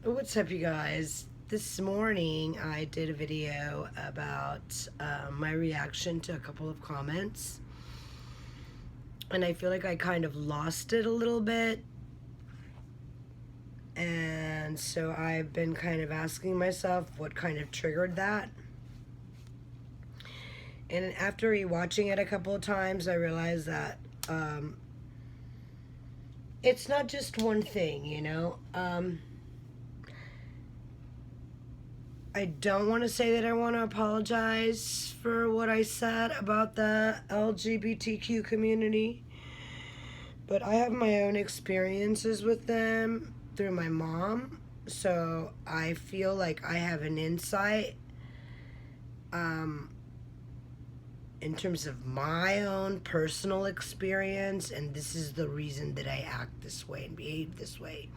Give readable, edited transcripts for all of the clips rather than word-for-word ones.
What's up, you guys? This morning I did a video about my reaction to a couple of comments, and I feel like I kind of lost it a little bit, and so I've been kind of asking myself what kind of triggered that. And after rewatching it a couple of times, I realized that it's not just one thing, you know? I don't want to say that I want to apologize for what I said about the LGBTQ community, but I have my own experiences with them through my mom, so I feel like I have an insight in terms of my own personal experience, and this is the reason that I act this way and behave this way.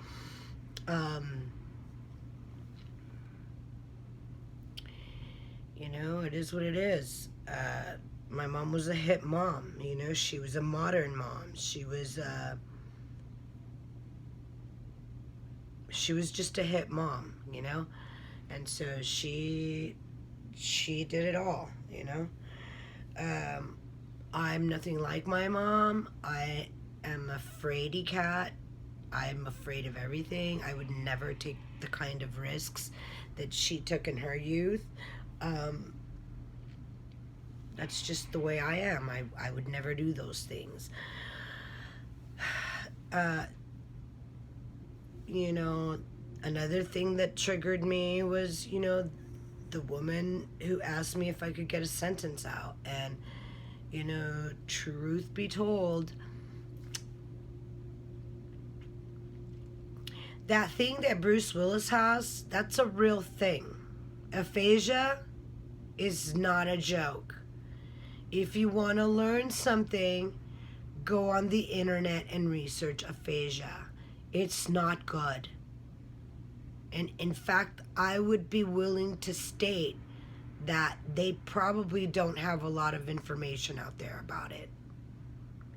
You know, it is what it is. My mom was a hip mom. You know, she was a modern mom. She was just a hip mom, you know? And so she did it all, you know? I'm nothing like my mom. I am a fraidy cat. I'm afraid of everything. I would never take the kind of risks that she took in her youth. That's just the way I am. I would never do those things. You know, another thing that triggered me was, you know, the woman who asked me if I could get a sentence out. And, you know, truth be told, that thing that Bruce Willis has, that's a real thing. Aphasia is not a joke. If you want to learn something, go on the internet and research aphasia. It's not good. And in fact, I would be willing to state that they probably don't have a lot of information out there about it.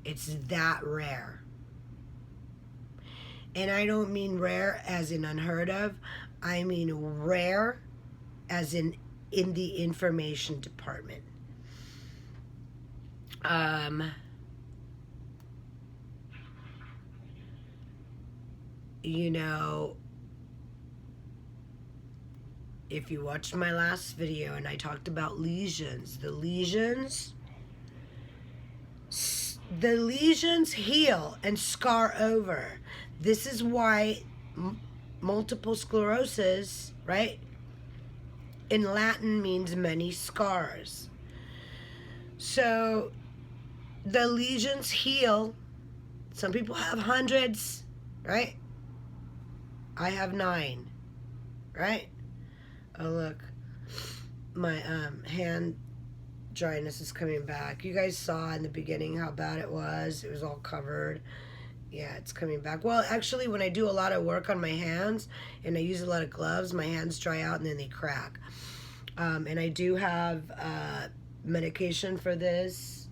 It's that rare. And I don't mean rare as in unheard of. I mean rare as in the information department. You know, if you watched my last video and I talked about lesions, the lesions heal and scar over. This is why multiple sclerosis, right, in Latin means many scars. So the lesions heal. Some people have hundreds, right? I have 9, right? Oh, look. My hand dryness is coming back. You guys saw in the beginning how bad it was. It was all covered. Yeah, it's coming back. Well, actually, when I do a lot of work on my hands and I use a lot of gloves, my hands dry out and then they crack. And I do have medication for this.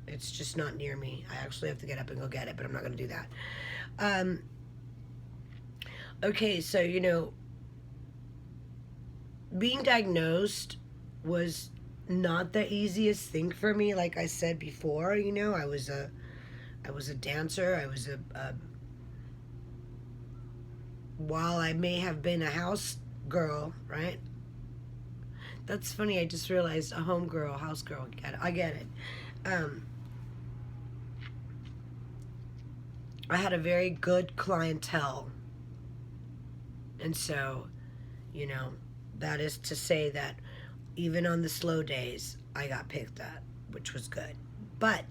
It's just not near me. I actually have to get up and go get it, but I'm not going to do that. Okay, so, you know, being diagnosed was not the easiest thing for me. Like I said before, you know, I was a dancer. I was while I may have been a house girl, right? That's funny. I just realized a home girl, house girl. I get it. I had a very good clientele. And so, you know, that is to say that even on the slow days, I got picked at, which was good. But,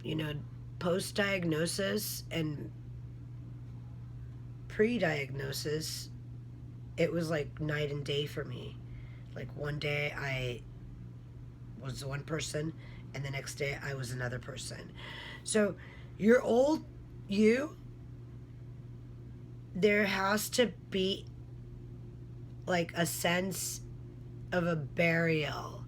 you know, post-diagnosis and pre-diagnosis, it was like night and day for me. Like one day I was one person, and the next day I was another person. So your old you, there has to be like a sense of a burial.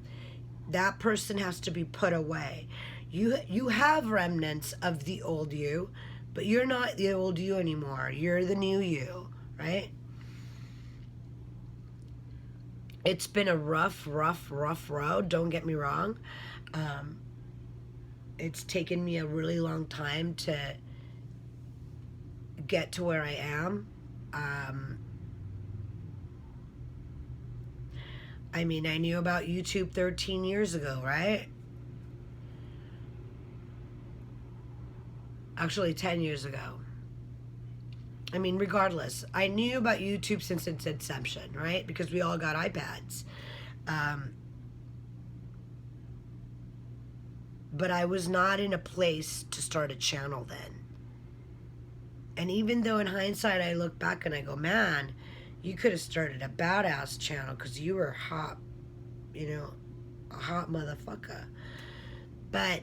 That person has to be put away. You have remnants of the old you, but you're not the old you anymore. You're the new you, right? It's been a rough road, don't get me wrong. Um, it's taken me a really long time to get to where I am. I mean, I knew about YouTube 13 years ago, right? Actually, 10 years ago. I mean, regardless, I knew about YouTube since its inception, right? Because we all got iPads. But I was not in a place to start a channel then. And even though in hindsight I look back and I go, man, you could have started a badass channel because you were hot, you know, a hot motherfucker. But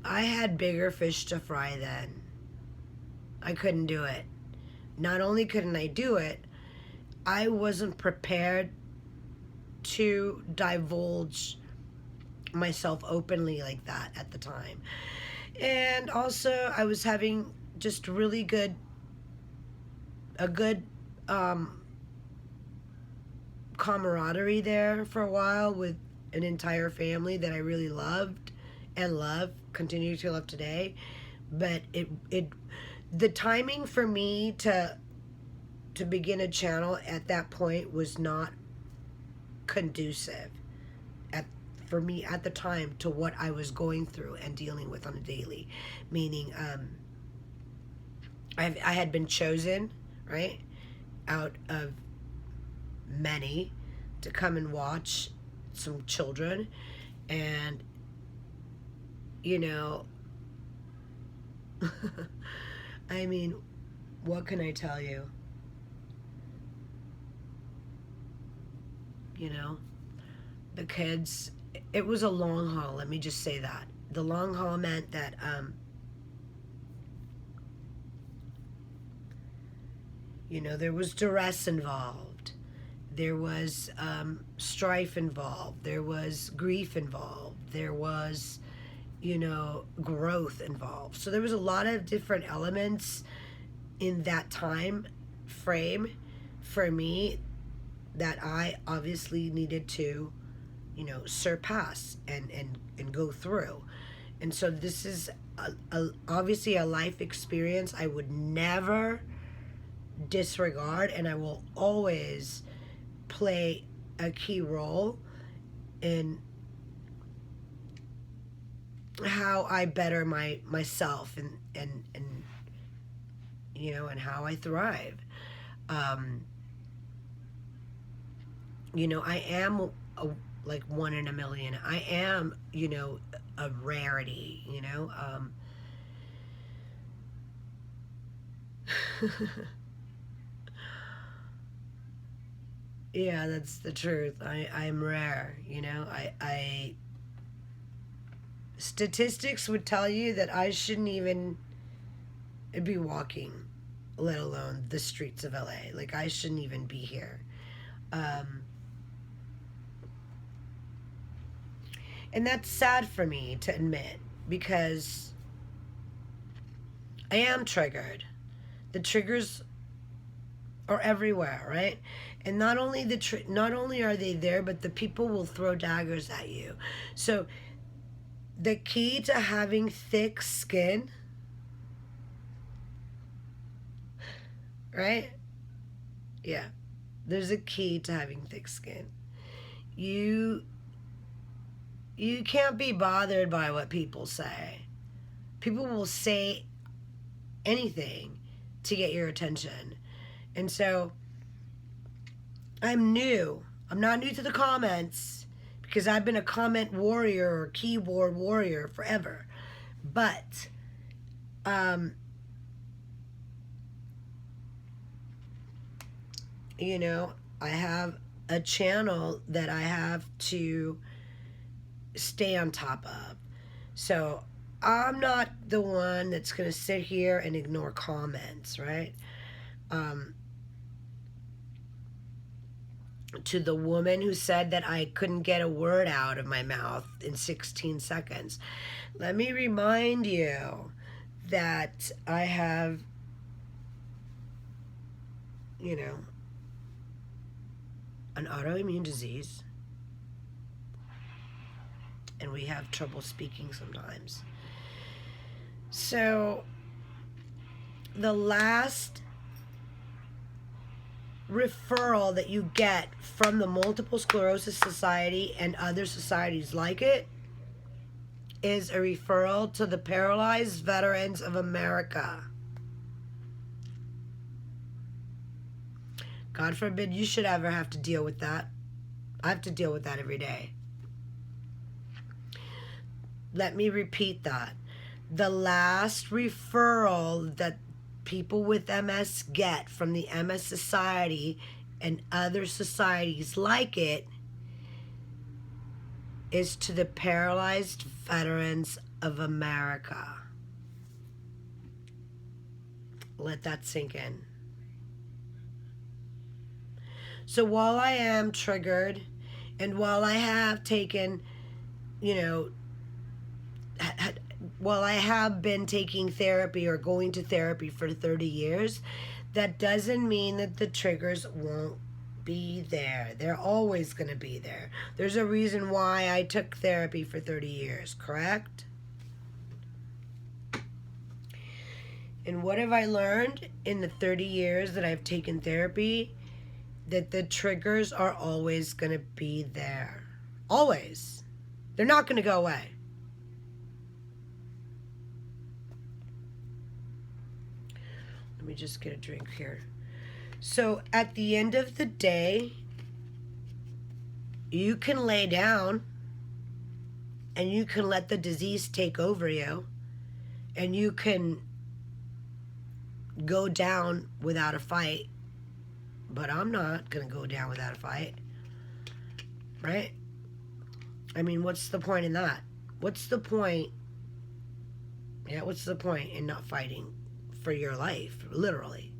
I had bigger fish to fry then. I couldn't do it. Not only couldn't I do it, I wasn't prepared to divulge myself openly like that at the time. And also I was having just really a good camaraderie there for a while with an entire family that I really loved and continue to love today. But the timing for me to begin a channel at that point was not conducive for me at the time to what I was going through and dealing with on a daily. Meaning, I had been chosen, right, out of many to come and watch some children, and you know, I mean, what can I tell you? You know, the kids, it was a long haul, let me just say that. The long haul meant that you know, there was duress involved. There was strife involved. There was grief involved. There was, you know, growth involved. So there was a lot of different elements in that time frame for me that I obviously needed to, you know, surpass and go through. And so this is obviously a life experience I would never disregard, and I will always play a key role in how I better myself and you know, and how I thrive. You know, I am like one in a million. I am, you know, a rarity, you know. Yeah, that's the truth. I'm rare, you know. I statistics would tell you that I shouldn't even be walking, let alone the streets of LA. Like, I shouldn't even be here. And that's sad for me to admit, because I am triggered. The triggers are everywhere, right? And not only not only are they there, but the people will throw daggers at you. So the key to having thick skin, right? Yeah. There's a key to having thick skin. You can't be bothered by what people say. People will say anything to get your attention. And so I'm new. I'm not new to the comments, because I've been a comment warrior or keyboard warrior forever. But you know, I have a channel that I have to stay on top of. So I'm not the one that's going to sit here and ignore comments, right? to the woman who said that I couldn't get a word out of my mouth in 16 seconds, let me remind you that I have, you know, an autoimmune disease, and we have trouble speaking sometimes. So the last referral that you get from the Multiple Sclerosis Society and other societies like it is a referral to the Paralyzed Veterans of America. God forbid you should ever have to deal with that. I have to deal with that every day. Let me repeat that. The last referral that people with MS get from the MS Society and other societies like it is to the Paralyzed Veterans of America. Let that sink in. So while I am triggered, and while I have taken, while I have been taking therapy or going to therapy for 30 years, that doesn't mean that the triggers won't be there. They're always going to be there. There's a reason why I took therapy for 30 years, correct? And what have I learned in the 30 years that I've taken therapy? That the triggers are always going to be there. Always. They're not going to go away. Let me just get a drink here. So at the end of the day, you can lay down and you can let the disease take over you, and you can go down without a fight. But I'm not going to go down without a fight. Right? I mean, what's the point in that? What's the point? Yeah, what's the point in not fighting for your life, literally?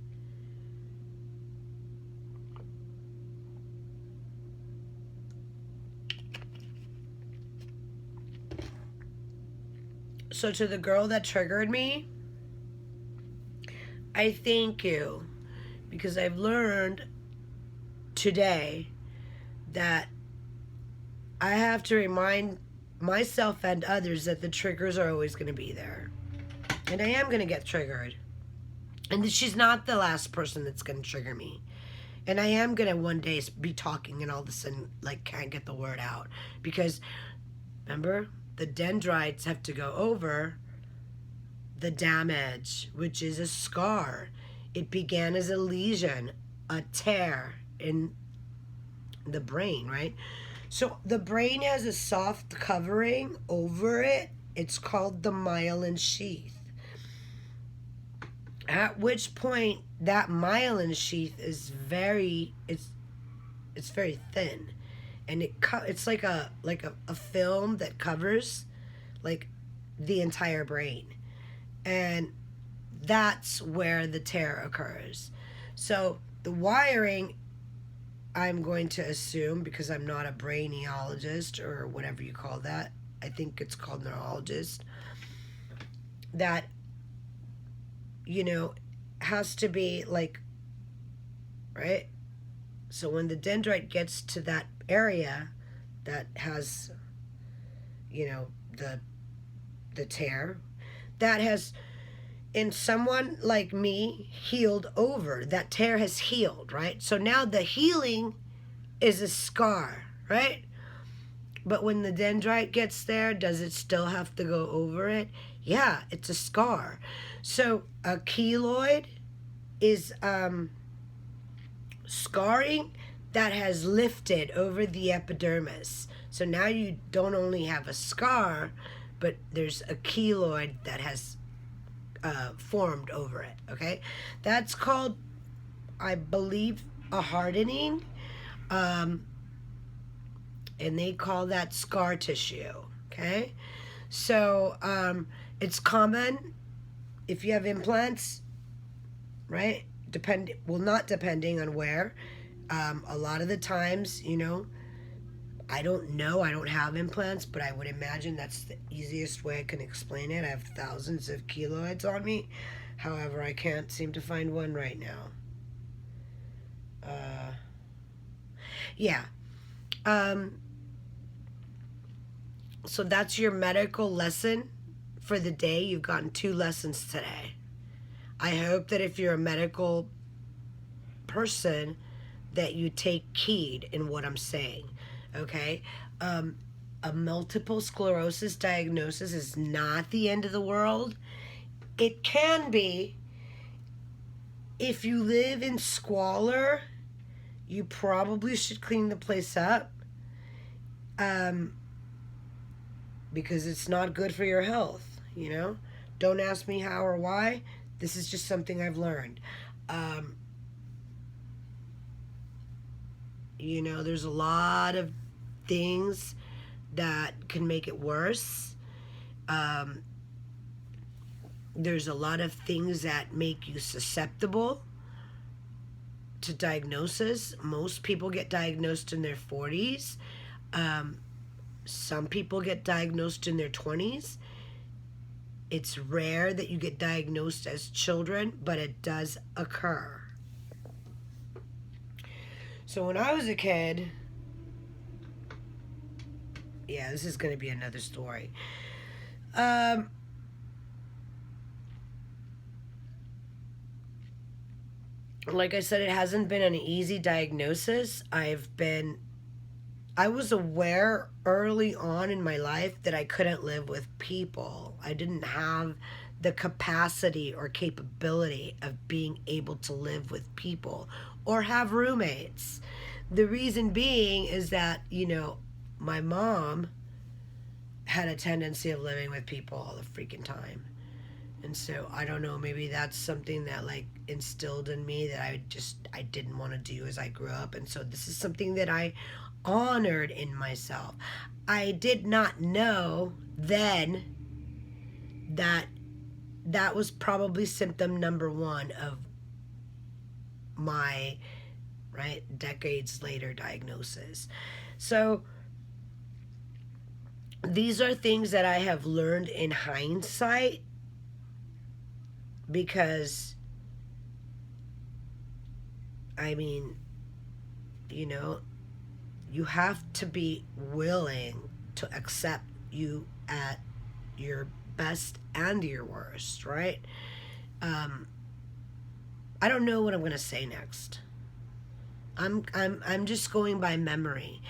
So to the girl that triggered me, I thank you, because I've learned today that I have to remind myself and others that the triggers are always going to be there. And I am going to get triggered. And that she's not the last person that's going to trigger me. And I am going to one day be talking and all of a sudden, can't get the word out. Because, remember, the dendrites have to go over the damage, which is a scar. It began as a lesion, a tear in the brain, right? So the brain has a soft covering over it. It's called the myelin sheath. At which point that myelin sheath is very thin, and it's like a film that covers the entire brain, and that's where the tear occurs. So the wiring, I'm going to assume, because I'm not a brainiologist or whatever you call that, I think it's called neurologist, that has to be right? So when the dendrite gets to that area that has, the tear, that has, in someone like me, healed over. That tear has healed, right? So now the healing is a scar, right? But when the dendrite gets there, does it still have to go over it? Yeah, it's a scar. So a keloid is scarring that has lifted over the epidermis. So now you don't only have a scar, but there's a keloid that has formed over it, okay? That's called, I believe, a hardening, and they call that scar tissue, okay? So it's common if you have implants, right? Not depending on where. A lot of the times, you know, I don't know, I don't have implants, but I would imagine that's the easiest way I can explain it. I have thousands of keloids on me. However, I can't seem to find one right now. Yeah. So that's your medical lesson for the day. You've gotten 2 lessons today. I hope that if you're a medical person, that you take heed in what I'm saying. Okay? A multiple sclerosis diagnosis is not the end of the world. It can be. If you live in squalor, you probably should clean the place up, because it's not good for your health, you know? Don't ask me how or why. This is just something I've learned. You know, there's a lot of things that can make it worse. There's a lot of things that make you susceptible to diagnosis. Most people get diagnosed in their 40s. Some people get diagnosed in their 20s. It's rare that you get diagnosed as children, but it does occur. So when I was a kid, yeah, this is going to be another story. Like I said, it hasn't been an easy diagnosis. I was aware early on in my life that I couldn't live with people. I didn't have the capacity or capability of being able to live with people or have roommates. The reason being is that, you know, my mom had a tendency of living with people all the freaking time. And so I don't know, maybe that's something that like instilled in me that I didn't want to do as I grew up. And so this is something that I honored in myself. I did not know then that that was probably symptom number 1 of my, right, decades later diagnosis. So these are things that I have learned in hindsight, because I mean, you know, you have to be willing to accept you at your best and your worst, right? I don't know what I'm going to say next. I'm just going by memory.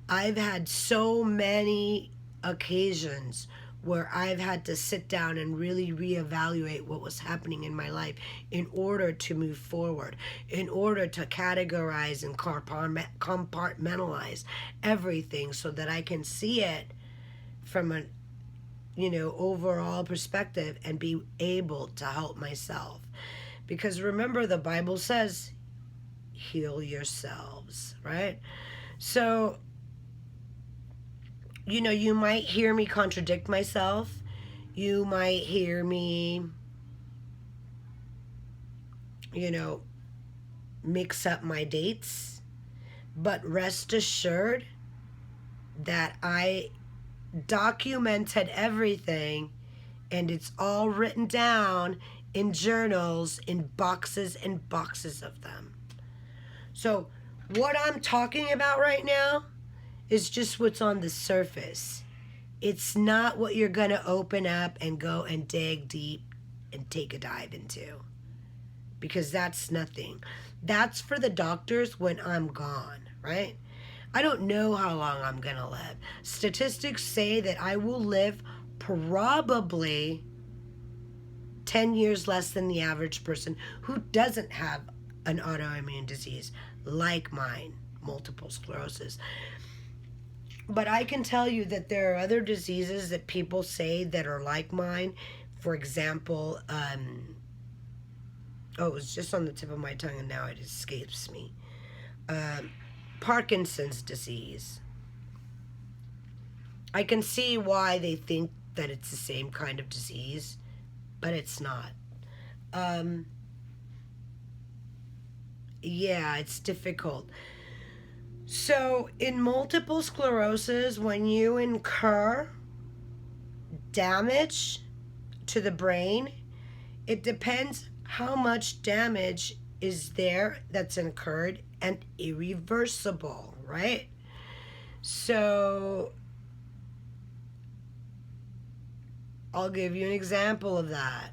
I've had so many occasions where I've had to sit down and really reevaluate what was happening in my life in order to move forward, in order to categorize and compartmentalize everything so that I can see it from an, you know, overall perspective and be able to help myself. Because remember, the Bible says, heal yourselves, right? So, you know, you might hear me contradict myself. You might hear me, you know, mix up my dates. But rest assured that I documented everything, and it's all written down in journals, in boxes and boxes of them. So what I'm talking about right now is just what's on the surface. It's not what you're going to open up and go and dig deep and take a dive into, because that's nothing. That's for the doctors when I'm gone, right? I don't know how long I'm going to live. Statistics say that I will live probably 10 years less than the average person who doesn't have an autoimmune disease like mine, multiple sclerosis. But I can tell you that there are other diseases that people say that are like mine. For example, it was just on the tip of my tongue and now it escapes me. Parkinson's disease. I can see why they think that it's the same kind of disease, but it's not. Yeah, it's difficult. So, in multiple sclerosis, when you incur damage to the brain, it depends how much damage is there that's incurred and irreversible, right? So, I'll give you an example of that.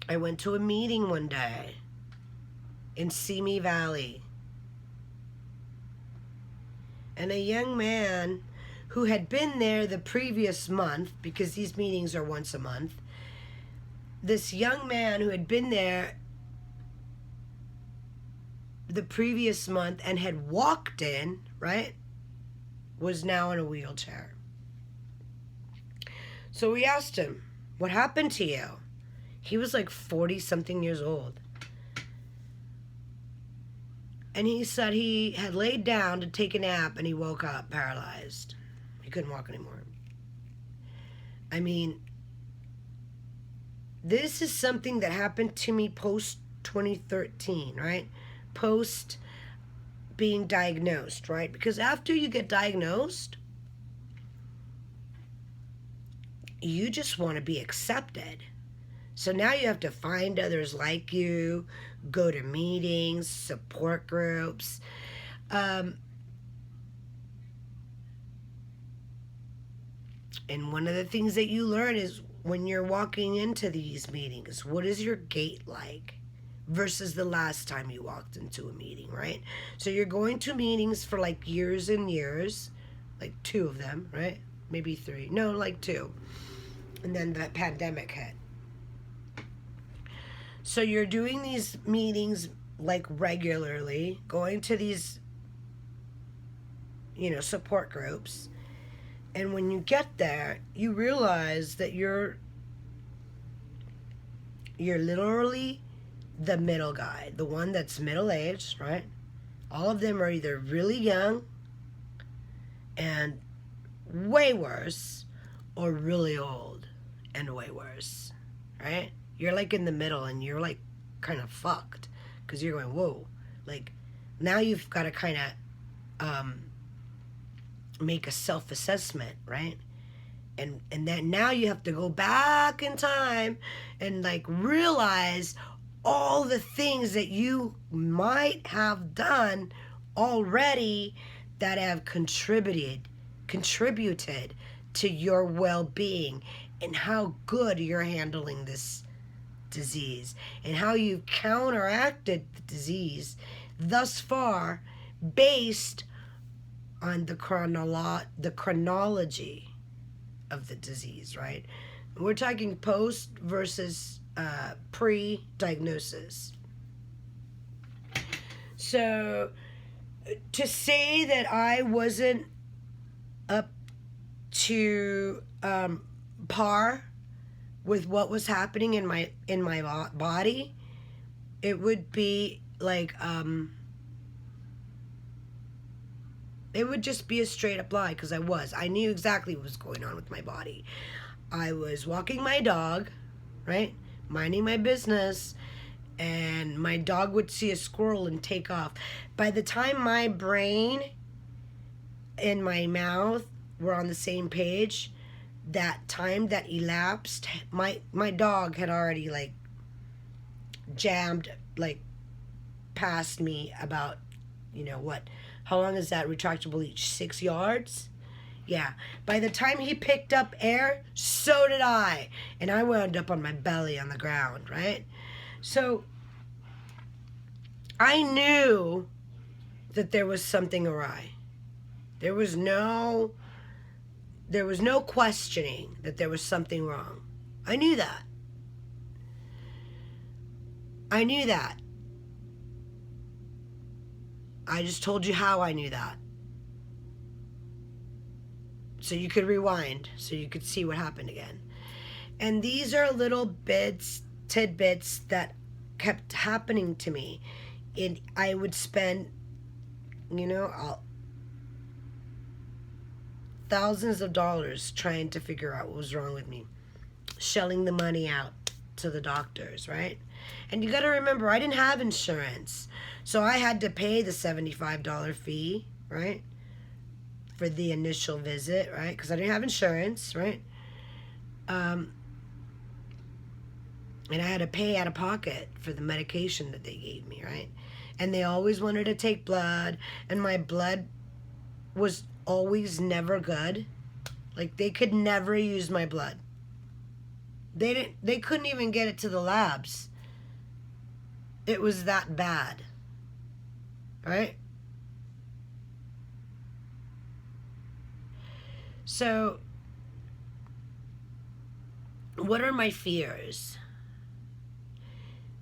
I went to a meeting one day in Simi Valley, and a young man who had been there the previous month, because these meetings are once a month, this young man who had been there the previous month and had walked in, right, was now in a wheelchair. So we asked him, what happened to you? He was like 40 something years old. And he said he had laid down to take a nap and he woke up paralyzed. He couldn't walk anymore. I mean, this is something that happened to me post 2013, right? Post being diagnosed, right? Because after you get diagnosed, you just want to be accepted. So now you have to find others like you, go to meetings, support groups. And one of the things that you learn is when you're walking into these meetings, what is your gait like versus the last time you walked into a meeting, right? So you're going to meetings for like years and years, like 2 of them, right? Maybe 3. No, like 2. And then the pandemic hit. So you're doing these meetings like regularly, going to these, support groups. And when you get there, you realize that you're literally the middle guy, the one that's middle-aged, right? All of them are either really young and way worse, or really old and way worse, right? You're like in the middle and you're like kind of fucked because you're going, whoa. Like now you've got to kind of make a self-assessment, right? And then now you have to go back in time and like realize all the things that you might have done already that have contributed to your well-being and how good you're handling this disease and how you've counteracted the disease thus far based on the chronology of the disease, right? We're talking post versus pre-diagnosis. So to say that I wasn't up to par with what was happening in my body, it would be like it would just be a straight up lie, because I knew exactly what was going on with my body. I was walking my dog, right, minding my business, and my dog would see a squirrel and take off. By the time my brain and my mouth were on the same page, that time that elapsed, my dog had already like jammed like past me about, how long is that retractable leash? 6 yards? Yeah. By the time he picked up air, so did I. And I wound up on my belly on the ground, right? So I knew that there was something awry. There was no questioning that there was something wrong. I knew that. I just told you how I knew that. So you could rewind, so you could see what happened again. And these are little tidbits that kept happening to me. I would spend, thousands of dollars trying to figure out what was wrong with me, shelling the money out to the doctors, right? And you got to remember, I didn't have insurance. So I had to pay the $75 fee, right? For the initial visit, right? Because I didn't have insurance, right? And I had to pay out of pocket for the medication that they gave me, right? And they always wanted to take blood, and my blood was always never good. Like, they could never use my blood. They couldn't even get it to the labs. It was that bad. Right? So, what are my fears?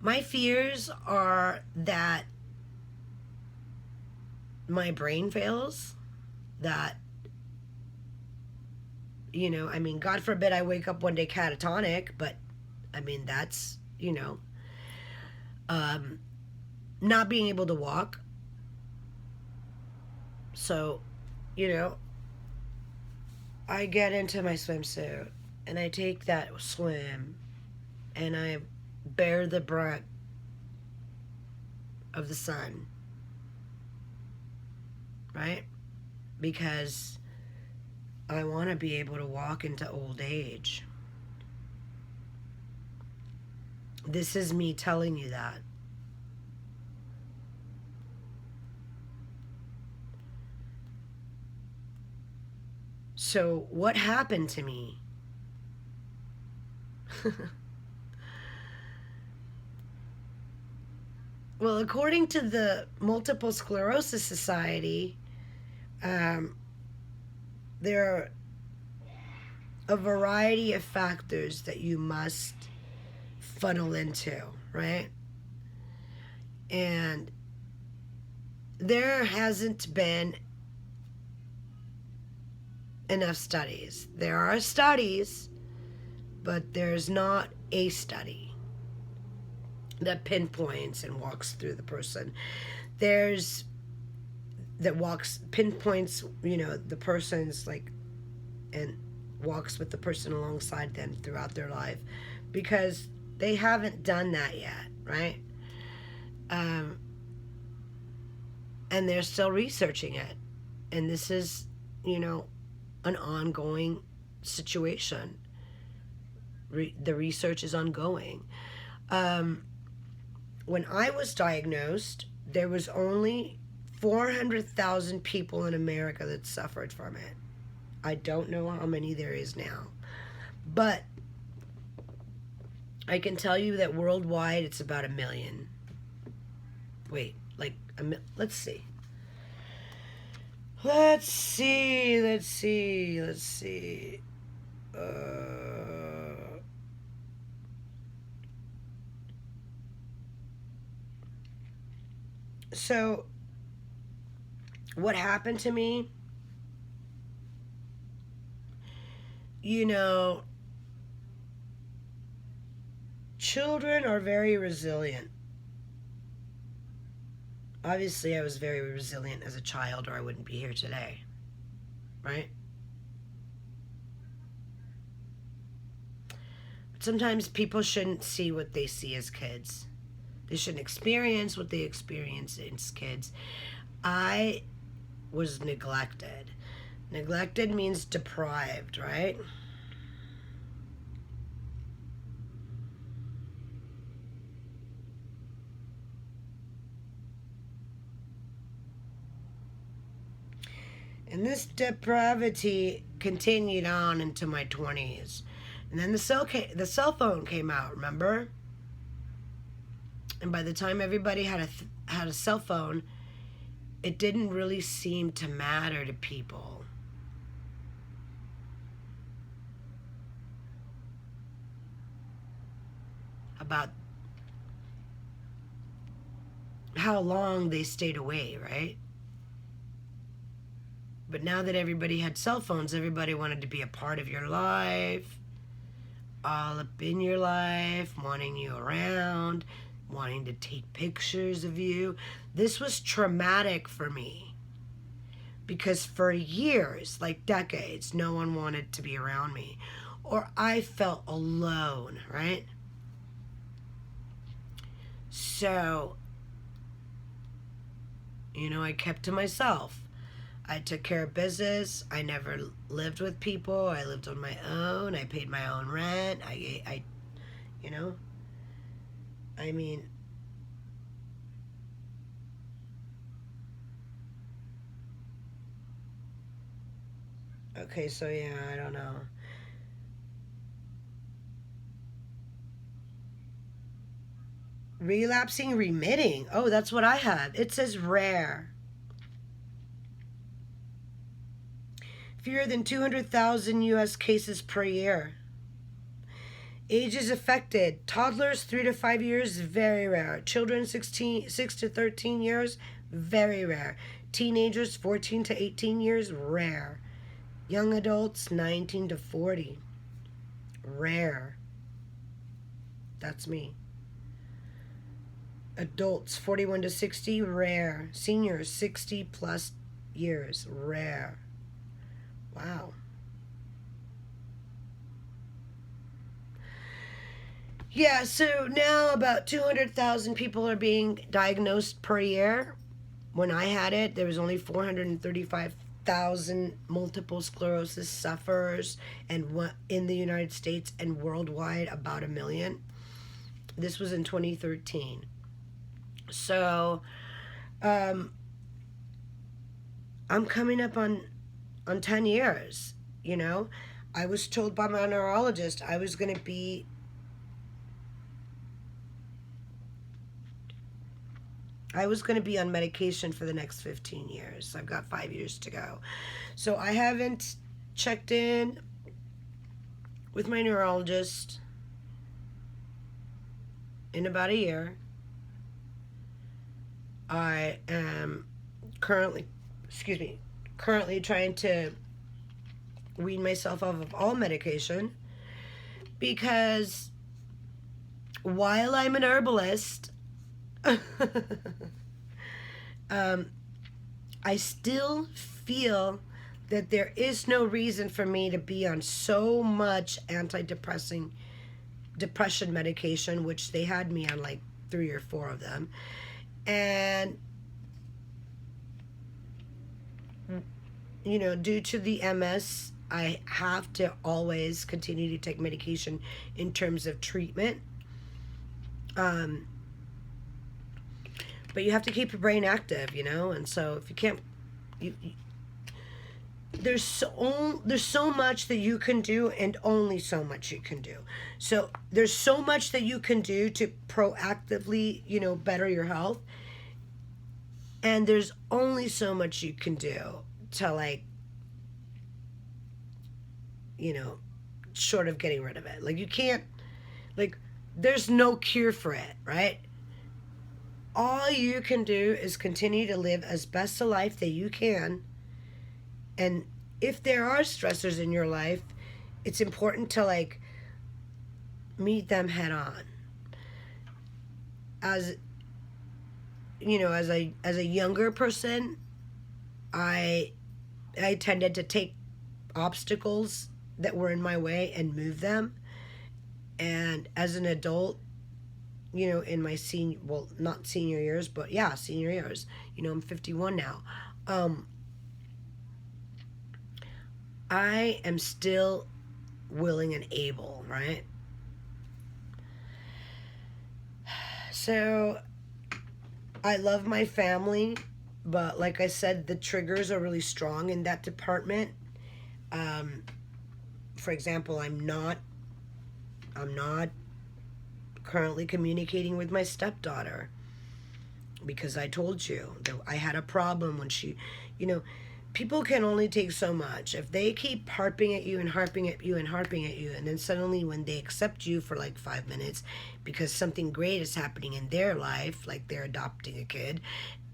My fears are that my brain fails, that, you know, I mean, God forbid I wake up one day catatonic, but, I mean, that's, you know, not being able to walk. So, you know, I get into my swimsuit, and I take that swim, and I bear the brunt of the sun, right? Because I want to be able to walk into old age. This is me telling you that. So, what happened to me? Well, according to the Multiple Sclerosis Society, there are a variety of factors that you must funnel into, right? And there hasn't been enough studies. There are studies, but there's not a study that pinpoints and walks through the person. There's pinpoints, you know, the person's like, and walks with the person alongside them throughout their life, because they haven't done that yet, right? And they're still researching it. And this is, you know, an ongoing situation. The research is ongoing. When I was diagnosed, there was only 400,000 people in America that suffered from it. I don't know how many there is now. But I can tell you that worldwide it's about 1 million. Wait, like, let's see. Let's see. So, what happened to me? You know, children are very resilient. Obviously, I was very resilient as a child, or I wouldn't be here today, right? But sometimes people shouldn't see what they see as kids. They shouldn't experience what they experience as kids. I was neglected. Neglected means deprived, right? And this depravity continued on into my 20s. And then the cell phone came out, remember? And by the time everybody had a cell phone, it didn't really seem to matter to people. About how long they stayed away, right? But now that everybody had cell phones, everybody wanted to be a part of your life, all up in your life, wanting you around, wanting to take pictures of you. This was traumatic for me, because for years, like decades, no one wanted to be around me, or I felt alone, right? So, you know, I kept to myself. I took care of business. I never lived with people. I lived on my own. I paid my own rent. You know, I mean, okay, so yeah, I don't know. Relapsing, remitting. Oh, that's what I have. It says rare. Fewer than 200,000 U.S. cases per year. Ages affected. Toddlers 3 to 5 years, very rare. Children 6 to 13 years, very rare. Teenagers 14 to 18 years, rare. Young adults 19 to 40, rare. That's me. Adults 41 to 60, rare. Seniors 60 plus years, rare. Wow. Yeah, so now about 200,000 people are being diagnosed per year. When I had it, there was only 435,000 multiple sclerosis sufferers, and in the United States and worldwide about 1 million. This was in 2013. So, I'm coming up on 10 years, you know. I was told by my neurologist I was going to be on medication for the next 15 years. I've got 5 years to go. So I haven't checked in with my neurologist in about a year. I am currently trying to wean myself off of all medication, because while I'm an herbalist, I still feel that there is no reason for me to be on so much depression medication, which they had me on like 3 or 4 of them. And, you know, due to the MS, I have to always continue to take medication in terms of treatment. But you have to keep your brain active, you know, and so if you can't, there's so much that you can do, and only so much you can do. So there's so much that you can do to proactively, you know, better your health, and there's only so much you can do to, like, you know, short of getting rid of it. Like, you can't, like, there's no cure for it, right? All you can do is continue to live as best a life that you can. And if there are stressors in your life, it's important to, like, meet them head on. As you know, as a younger person, I tended to take obstacles that were in my way and move them. And as an adult, you know, in my not senior years, but yeah, senior years, you know, I'm 51 now. I am still willing and able, right? So I love my family, but like I said, the triggers are really strong in that department. For example, I'm not currently communicating with my stepdaughter, because I told you that I had a problem when she, you know, people can only take so much. If they keep harping at you and harping at you and harping at you, and then suddenly when they accept you for like 5 minutes because something great is happening in their life, like they're adopting a kid,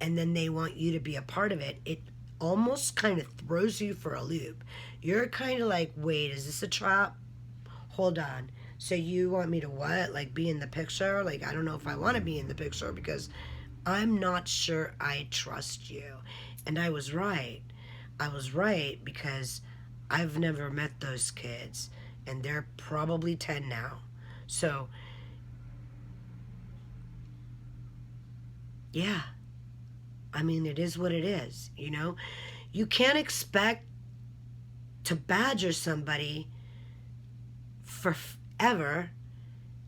and then they want you to be a part of it, it almost kind of throws you for a loop. You're kind of like, wait, is this a trap? Hold on. So you want me to what? Like, be in the picture? Like, I don't know if I want to be in the picture, because I'm not sure I trust you. And I was right. I was right, because I've never met those kids, and they're probably 10 now. So Yeah. I mean, it is what it is, you know? You can't expect to badger somebody forever,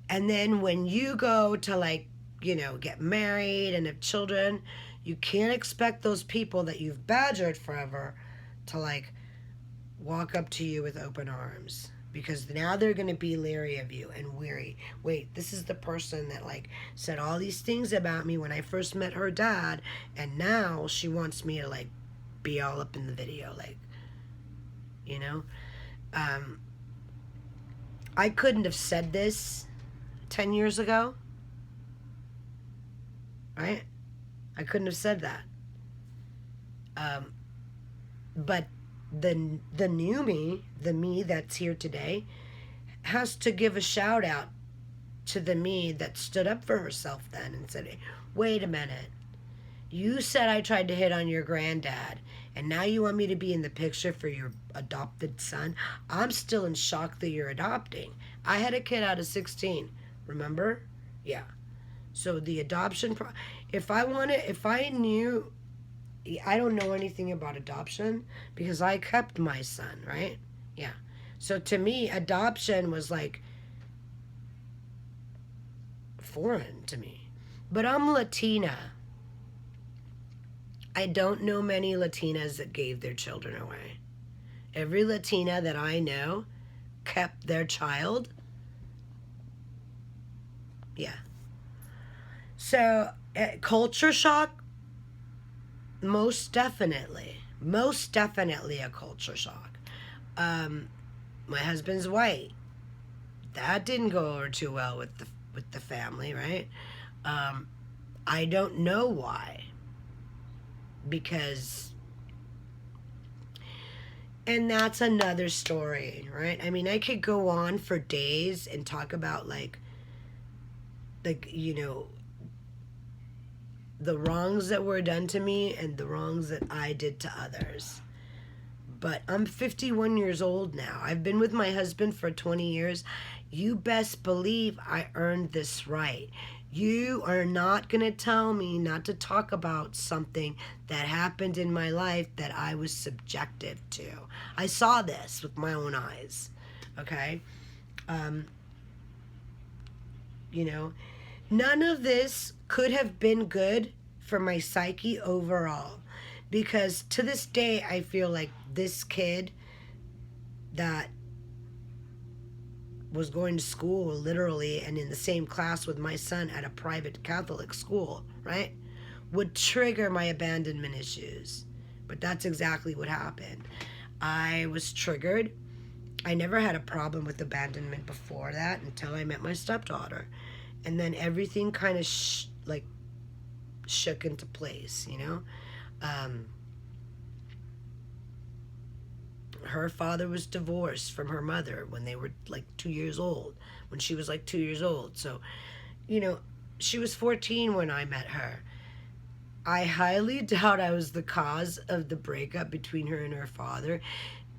and then when you go to, like, you know, get married and have children, you can't expect those people that you've badgered forever to, like, walk up to you with open arms, because now they're going to be leery of you and weary. Wait, this is the person that, like, said all these things about me when I first met her dad, and now she wants me to, like, be all up in the video, like, you know? I couldn't have said this 10 years ago, right? I couldn't have said that. But the new me, the me that's here today, has to give a shout out to the me that stood up for herself then and said, hey, wait a minute. You said I tried to hit on your granddad, and now you want me to be in the picture for your adopted son? I'm still in shock that you're adopting. I had a kid out of 16, remember? Yeah. So the adoption, if I knew, I don't know anything about adoption because I kept my son, right? Yeah. So to me, adoption was like foreign to me. But I'm Latina. I don't know many Latinas that gave their children away. Every Latina that I know kept their child. Yeah. So, culture shock, most definitely a culture shock. My husband's white. That didn't go over too well with the family, right? I don't know why. Because, and that's another story, right? I mean, I could go on for days and talk about like, you know, the wrongs that were done to me and the wrongs that I did to others. But I'm 51 years old now. I've been with my husband for 20 years. You best believe I earned this right. You are not going to tell me not to talk about something that happened in my life that I was subjective to. I saw this with my own eyes, okay? You know, none of this could have been good for my psyche overall, because to this day, I feel like this kid that was going to school literally and in the same class with my son at a private Catholic school, right, would trigger my abandonment issues. But that's exactly what happened. I was triggered. I never had a problem with abandonment before that until I met my stepdaughter. And then everything kind of shook into place, you know? Her father was divorced from her mother when they were like 2 years old, when she was like 2 years old. So, you know, she was 14 when I met her. I highly doubt I was the cause of the breakup between her and her father,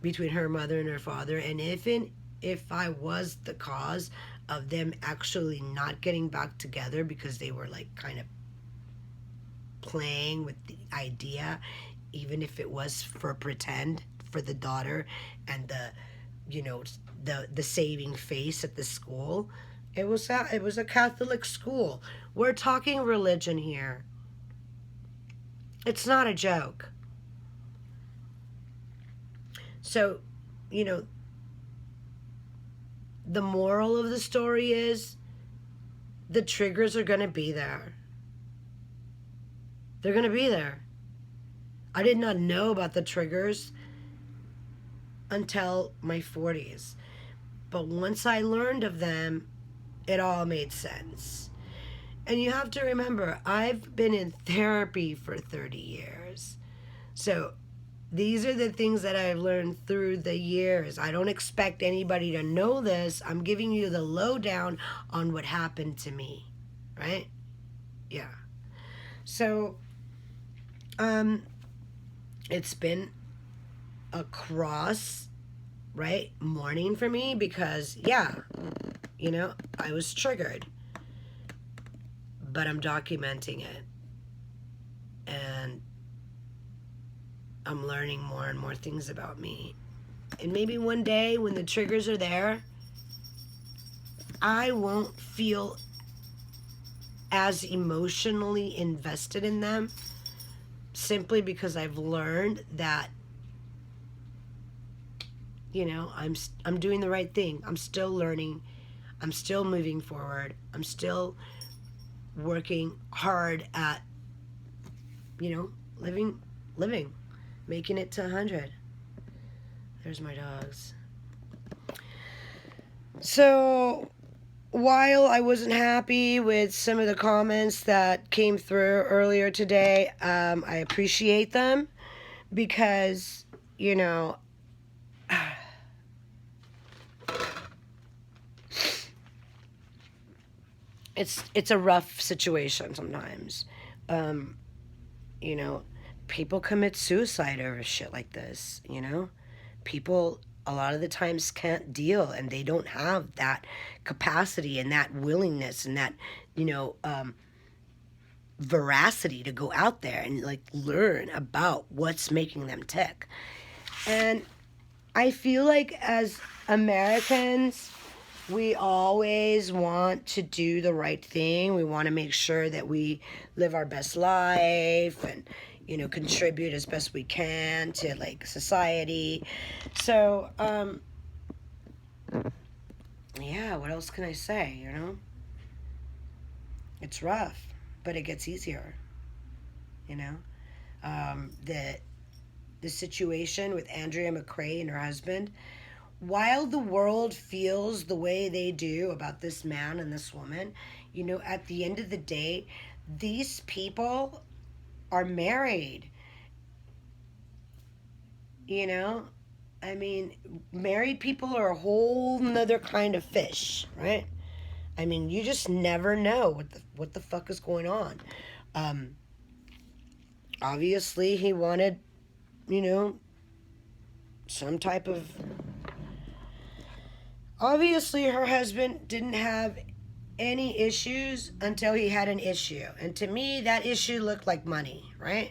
between her mother and her father. And if I was the cause of them actually not getting back together because they were like kind of playing with the idea, even if it was for pretend, for the daughter and the, you know, the saving face at the school. It was a Catholic school. We're talking religion here. It's not a joke. So, you know, the moral of the story is the triggers are going to be there. They're going to be there. I did not know about the triggers until my 40s. But once I learned of them, it all made sense. And you have to remember, I've been in therapy for 30 years. So these are the things that I've learned through the years. I don't expect anybody to know this. I'm giving you the lowdown on what happened to me, right? Yeah. So, it's been a cross, right, morning for me because, yeah, I was triggered. But I'm documenting it. and I'm learning more and more things about me. And maybe one day when the triggers are there, I won't feel as emotionally invested in them, simply because I've learned that, you know, I'm doing the right thing. I'm still learning. I'm still moving forward. I'm still working hard at, you know, living, making it to 100. There's my dogs. So, while I wasn't happy with some of the comments that came through earlier today, I appreciate them because, you know, it's a rough situation sometimes. You know, people commit suicide over shit like this, you know? People a lot of the times can't deal, and they don't have that capacity and that willingness and that, you know, veracity to go out there and like learn about what's making them tick. And I feel like as Americans, we always want to do the right thing. We want to make sure that we live our best life and, you know, contribute as best we can to like society. So, yeah, what else can I say, you know? It's rough, but it gets easier, you know? The situation with Andrea McCray and her husband, while the world feels the way they do about this man and this woman, you know, at the end of the day, these people are married. You know? I mean, married people are a whole nother kind of fish, right? I mean, you just never know what the fuck is going on. Obviously, he wanted, you know, some type of... Obviously, her husband didn't have any issues until he had an issue. And to me, that issue looked like money, right?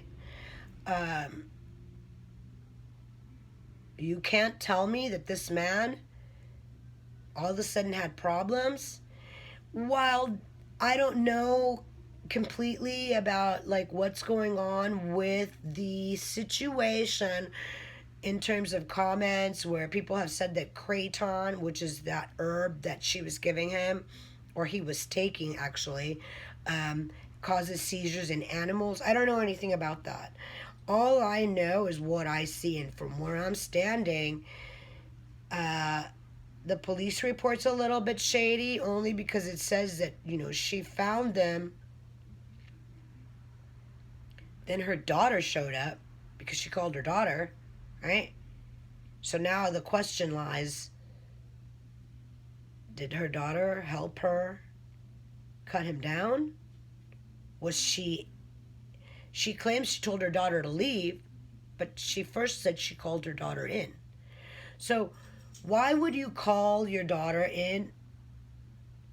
You can't tell me that this man all of a sudden had problems. While I don't know completely about like what's going on with the situation in terms of comments where people have said that kratom, which is that herb that she was giving him, or he was taking actually, causes seizures in animals. I don't know anything about that. All I know is what I see, and from where I'm standing, the police report's a little bit shady, only because it says that, you know, she found them. Then her daughter showed up, because she called her daughter, right? So now the question lies, did her daughter help her cut him down? Was she claims she told her daughter to leave, but she first said she called her daughter in. So why would you call your daughter in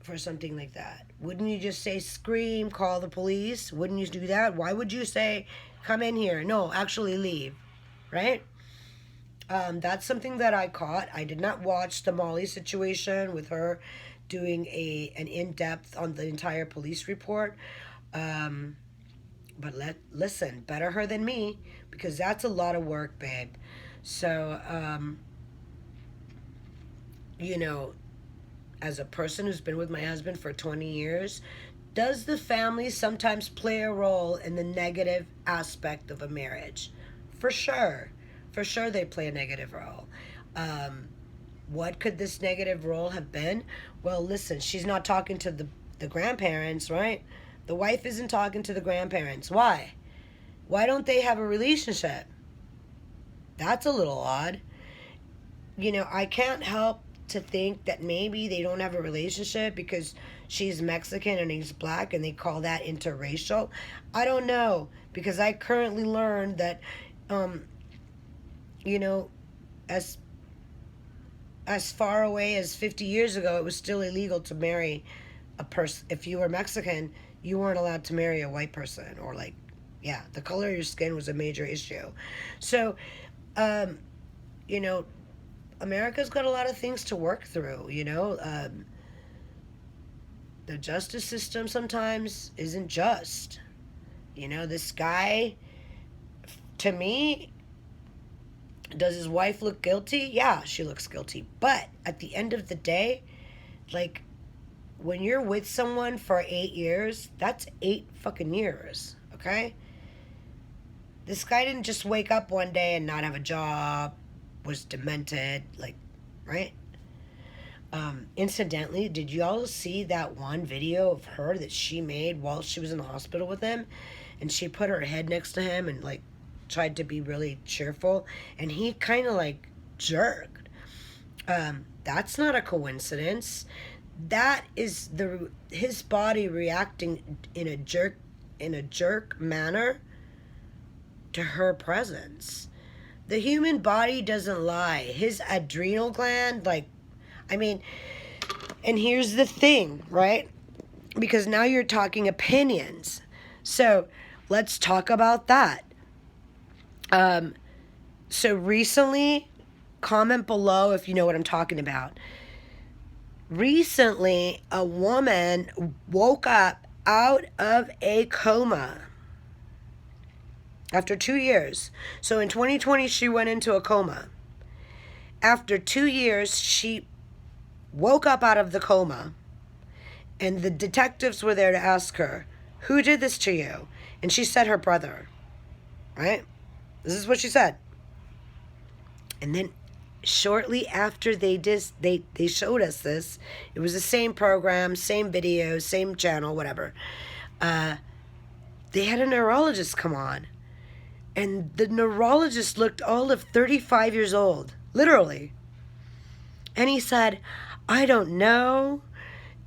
for something like that? Wouldn't you just say, scream, call the police? Wouldn't you do that? Why would you say, come in here? No, actually leave, right? That's something that I caught. I did not watch the Molly situation with her doing an in-depth on the entire police report. But listen, better her than me, because that's a lot of work, babe. So, you know, as a person who's been with my husband for 20 years, does the family sometimes play a role in the negative aspect of a marriage? For sure. For sure they play a negative role. What could this negative role have been? Well, listen, she's not talking to the grandparents, right? The wife isn't talking to the grandparents. Why? Why don't they have a relationship? That's a little odd. You know, I can't help to think that maybe they don't have a relationship because she's Mexican and he's black and they call that interracial. I don't know, because I currently learned that, you know, as far away as 50 years ago, it was still illegal to marry a person. If you were Mexican, you weren't allowed to marry a white person, or like, Yeah, the color of your skin was a major issue. So, you know, America's got a lot of things to work through, you know. The justice system sometimes isn't just. You know, this guy, to me, does his wife look guilty? Yeah, she looks guilty. But at the end of the day, like, when you're with someone for 8 years, that's 8 fucking years, okay? This guy didn't just wake up one day and not have a job, was demented, like, right? Incidentally, did y'all see that one video of her that she made while she was in the hospital with him? And she put her head next to him and, like, tried to be really cheerful. And he kind of, like, jerked. That's not a coincidence. That is his body reacting in a jerk manner to her presence. The human body doesn't lie. His adrenal gland, like, I mean, and here's the thing, right? Because now you're talking opinions. So let's talk about that. So recently, comment below if you know what I'm talking about. Recently, a woman woke up out of a coma after 2 years. So in 2020, she went into a coma. After 2 years, she woke up out of the coma, and the detectives were there to ask her, who did this to you? And she said her brother, right? This is what she said. And then shortly after they showed us this, it was the same program, same video, same channel, whatever. They had a neurologist come on, and the neurologist looked all of 35 years old, literally. And he said, I don't know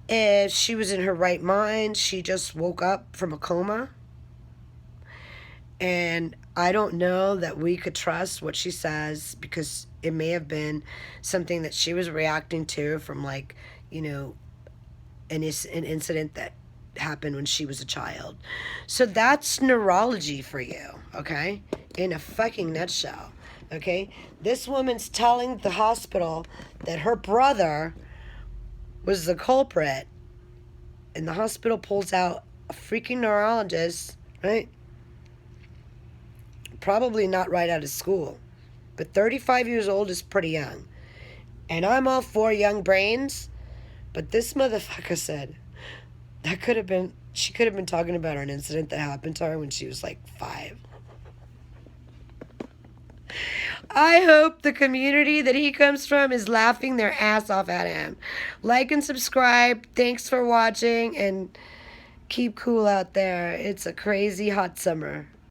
if she was in her right mind. She just woke up from a coma. And I don't know that we could trust what she says, because it may have been something that she was reacting to from, like, you know, an incident that happened when she was a child. So that's neurology for you, okay? In a fucking nutshell, okay? This woman's telling the hospital that her brother was the culprit, and the hospital pulls out a freaking neurologist, right? Probably not right out of school, but 35 years old is pretty young. And I'm all for young brains, but this motherfucker said she could have been talking about an incident that happened to her when she was like 5. I hope the community that he comes from is laughing their ass off at him. Like and subscribe. Thanks for watching, and keep cool out there. It's a crazy hot summer.